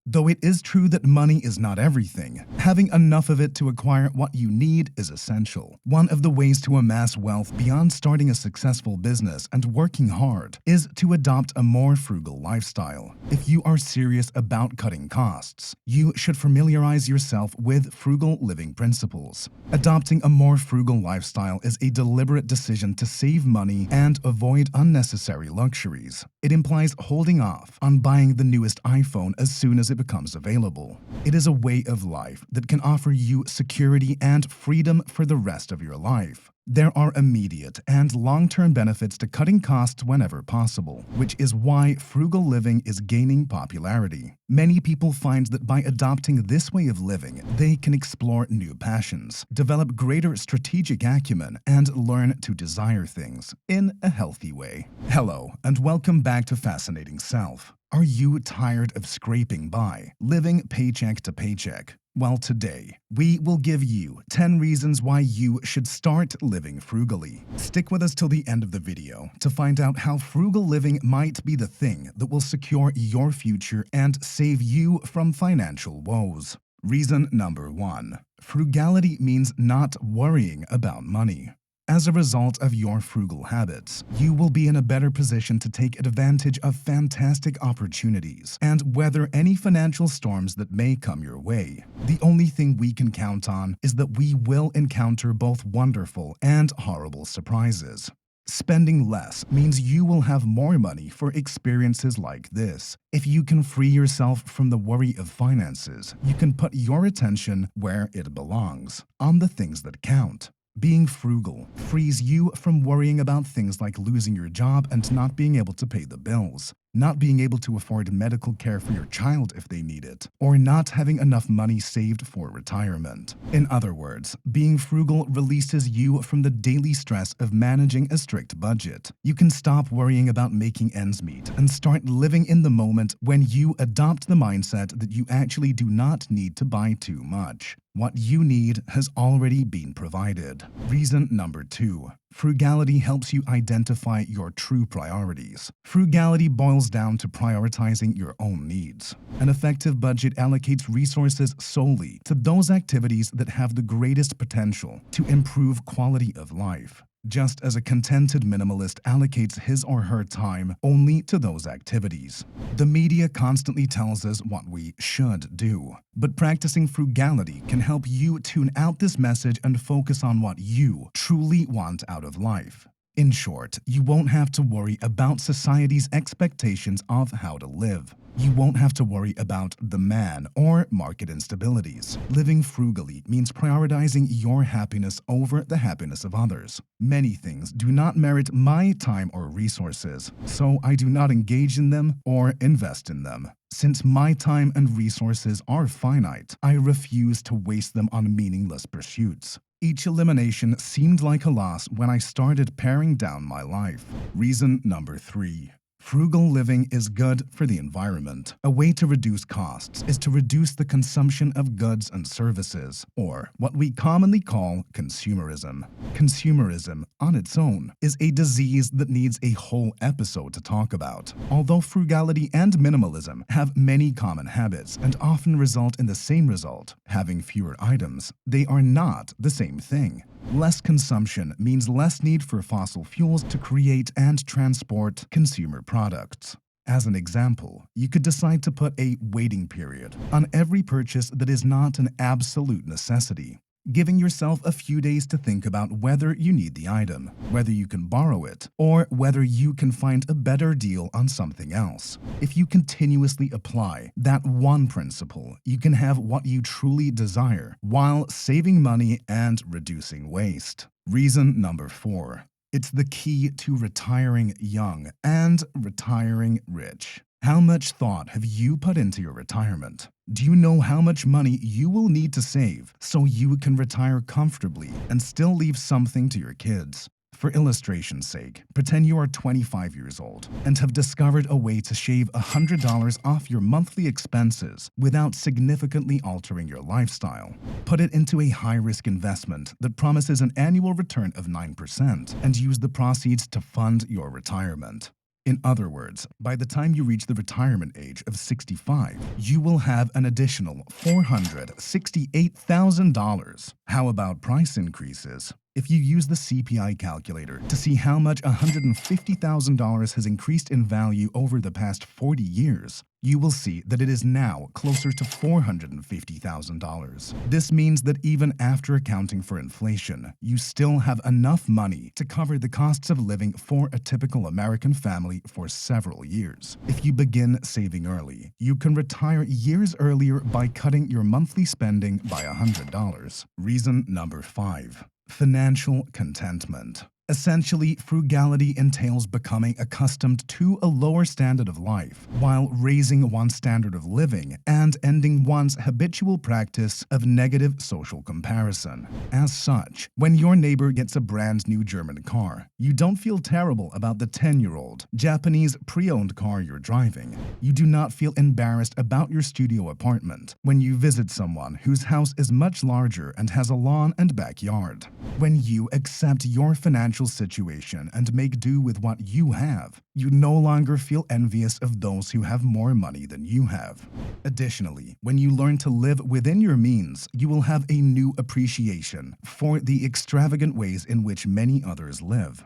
Though it is true that money is not everything, having enough of it to acquire what you need is essential. One of the ways to amass wealth beyond starting a successful business and working hard is to adopt a more frugal lifestyle. If you are serious about cutting costs, you should familiarize yourself with frugal living principles. Adopting a more frugal lifestyle is a deliberate decision to save money and avoid unnecessary luxuries. It implies holding off on buying the newest iPhone as soon as it becomes available. It is a way of life that can offer you security and freedom for the rest of your life. There are immediate and long-term benefits to cutting costs whenever possible, which is why frugal living is gaining popularity. Many people find that by adopting this way of living, they can explore new passions, develop greater strategic acumen, and learn to desire things in a healthy way. Hello, and welcome back to Fascinating Self. Are you tired of scraping by, living paycheck to paycheck? Well, today, we will give you 10 reasons why you should start living frugally. Stick with us till the end of the video to find out how frugal living might be the thing that will secure your future and save you from financial woes. Reason number 1. Frugality means not worrying about money. As a result of your frugal habits, you will be in a better position to take advantage of fantastic opportunities and weather any financial storms that may come your way. The only thing we can count on is that we will encounter both wonderful and horrible surprises. Spending less means you will have more money for experiences like this. If you can free yourself from the worry of finances, you can put your attention where it belongs, on the things that count. Being frugal frees you from worrying about things like losing your job and not being able to pay the bills, not being able to afford medical care for your child if they need it, or not having enough money saved for retirement. In other words, being frugal releases you from the daily stress of managing a strict budget. You can stop worrying about making ends meet and start living in the moment when you adopt the mindset that you actually do not need to buy too much. What you need has already been provided. Reason number 2. Frugality helps you identify your true priorities. Frugality boils down to prioritizing your own needs. An effective budget allocates resources solely to those activities that have the greatest potential to improve quality of life, just as a contented minimalist allocates his or her time only to those activities. The media constantly tells us what we should do, but practicing frugality can help you tune out this message and focus on what you truly want out of life. In short, you won't have to worry about society's expectations of how to live. You won't have to worry about the man or market instabilities. Living frugally means prioritizing your happiness over the happiness of others. Many things do not merit my time or resources, so I do not engage in them or invest in them. Since my time and resources are finite, I refuse to waste them on meaningless pursuits. Each elimination seemed like a loss when I started paring down my life. Reason number 3. Frugal living is good for the environment. A way to reduce costs is to reduce the consumption of goods and services, or what we commonly call consumerism. Consumerism, on its own, is a disease that needs a whole episode to talk about. Although frugality and minimalism have many common habits and often result in the same result, having fewer items, they are not the same thing. Less consumption means less need for fossil fuels to create and transport consumer products. As an example, you could decide to put a waiting period on every purchase that is not an absolute necessity, giving yourself a few days to think about whether you need the item, whether you can borrow it, or whether you can find a better deal on something else. If you continuously apply that one principle, you can have what you truly desire while saving money and reducing waste. Reason number 4. It's the key to retiring young and retiring rich. How much thought have you put into your retirement? Do you know how much money you will need to save so you can retire comfortably and still leave something to your kids? For illustration's sake, pretend you are 25 years old and have discovered a way to shave $100 off your monthly expenses without significantly altering your lifestyle. Put it into a high-risk investment that promises an annual return of 9% and use the proceeds to fund your retirement. In other words, by the time you reach the retirement age of 65, you will have an additional $468,000. How about price increases? If you use the CPI calculator to see how much $150,000 has increased in value over the past 40 years, you will see that it is now closer to $450,000. This means that even after accounting for inflation, you still have enough money to cover the costs of living for a typical American family for several years. If you begin saving early, you can retire years earlier by cutting your monthly spending by $100. Reason number 5. Financial contentment. Essentially, frugality entails becoming accustomed to a lower standard of life while raising one's standard of living and ending one's habitual practice of negative social comparison. As such, when your neighbor gets a brand new German car, you don't feel terrible about the 10-year-old Japanese pre-owned car you're driving. You do not feel embarrassed about your studio apartment when you visit someone whose house is much larger and has a lawn and backyard. When you accept your financial situation and make do with what you have, you no longer feel envious of those who have more money than you have. Additionally, when you learn to live within your means, you will have a new appreciation for the extravagant ways in which many others live.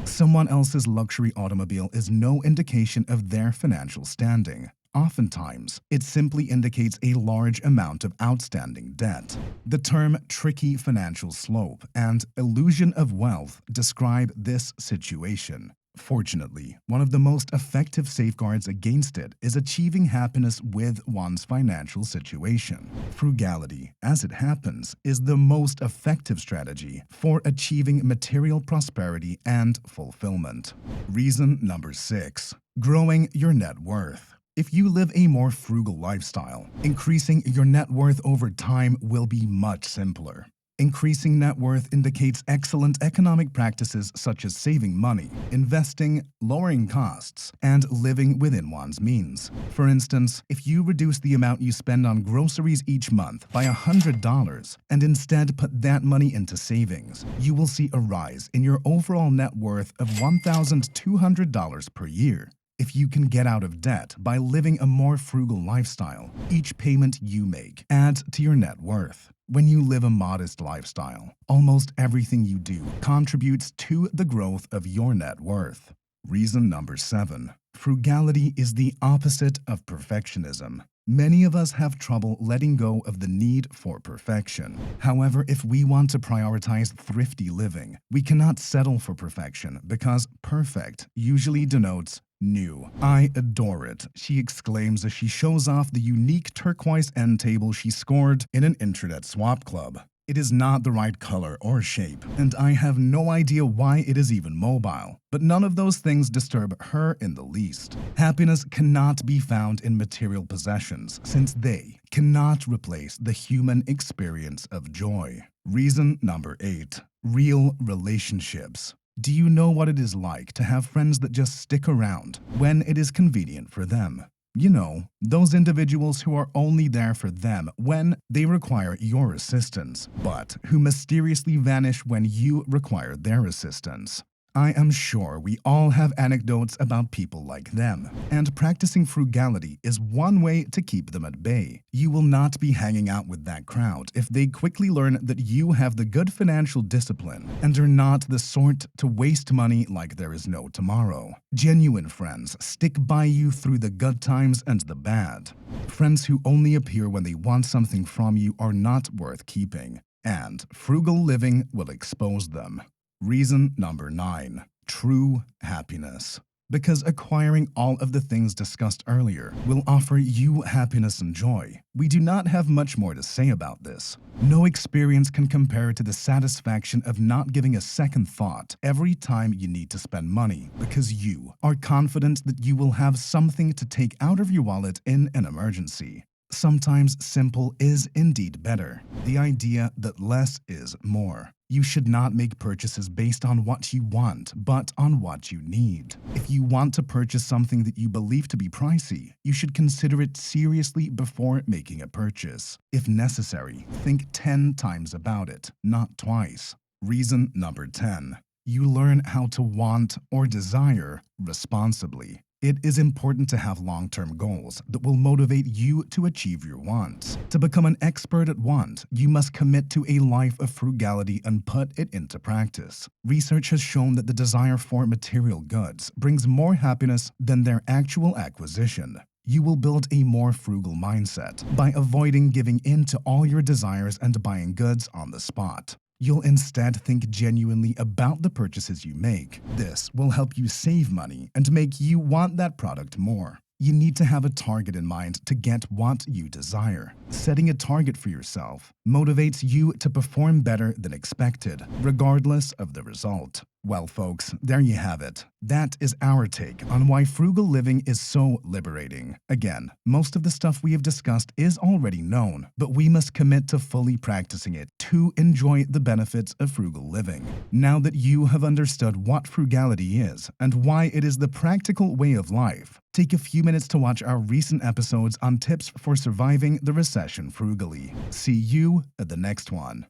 Someone else's luxury automobile is no indication of their financial standing. Oftentimes, it simply indicates a large amount of outstanding debt. The term tricky financial slope and illusion of wealth describe this situation. Fortunately, one of the most effective safeguards against it is achieving happiness with one's financial situation. Frugality, as it happens, is the most effective strategy for achieving material prosperity and fulfillment. Reason number 6. Growing your net worth. If you live a more frugal lifestyle, increasing your net worth over time will be much simpler. Increasing net worth indicates excellent economic practices such as saving money, investing, lowering costs, and living within one's means. For instance, if you reduce the amount you spend on groceries each month by $100 and instead put that money into savings, you will see a rise in your overall net worth of $1,200 per year. If you can get out of debt by living a more frugal lifestyle, each payment you make adds to your net worth. When you live a modest lifestyle, almost everything you do contributes to the growth of your net worth. Reason number 7. Frugality is the opposite of perfectionism. Many of us have trouble letting go of the need for perfection. However, if we want to prioritize thrifty living, we cannot settle for perfection because perfect usually denotes new. "I adore it," she exclaims as she shows off the unique turquoise end table she scored in an intranet swap club. It is not the right color or shape, and I have no idea why it is even mobile. But none of those things disturb her in the least. Happiness cannot be found in material possessions, since they cannot replace the human experience of joy. Reason number 8. Real relationships. Do you know what it is like to have friends that just stick around when it is convenient for them? You know, those individuals who are only there for them when they require your assistance, but who mysteriously vanish when you require their assistance. I am sure we all have anecdotes about people like them, and practicing frugality is one way to keep them at bay. You will not be hanging out with that crowd if they quickly learn that you have the good financial discipline and are not the sort to waste money like there is no tomorrow. Genuine friends stick by you through the good times and the bad. Friends who only appear when they want something from you are not worth keeping, and frugal living will expose them. Reason number 9. True happiness. Because acquiring all of the things discussed earlier will offer you happiness and joy, we do not have much more to say about this. No experience can compare to the satisfaction of not giving a second thought every time you need to spend money, because you are confident that you will have something to take out of your wallet in an emergency. Sometimes simple is indeed better. The idea that less is more. You should not make purchases based on what you want, but on what you need. If you want to purchase something that you believe to be pricey, you should consider it seriously before making a purchase. If necessary, think 10 times about it, not twice. Reason number 10. You learn how to want or desire responsibly. It is important to have long-term goals that will motivate you to achieve your wants. To become an expert at want, you must commit to a life of frugality and put it into practice. Research has shown that the desire for material goods brings more happiness than their actual acquisition. You will build a more frugal mindset by avoiding giving in to all your desires and buying goods on the spot. You'll instead think genuinely about the purchases you make. This will help you save money and make you want that product more. You need to have a target in mind to get what you desire. Setting a target for yourself motivates you to perform better than expected, regardless of the result. Well, folks, there you have it. That is our take on why frugal living is so liberating. Again, most of the stuff we have discussed is already known, but we must commit to fully practicing it to enjoy the benefits of frugal living. Now that you have understood what frugality is and why it is the practical way of life, take a few minutes to watch our recent episodes on tips for surviving the recession frugally. See you at the next one.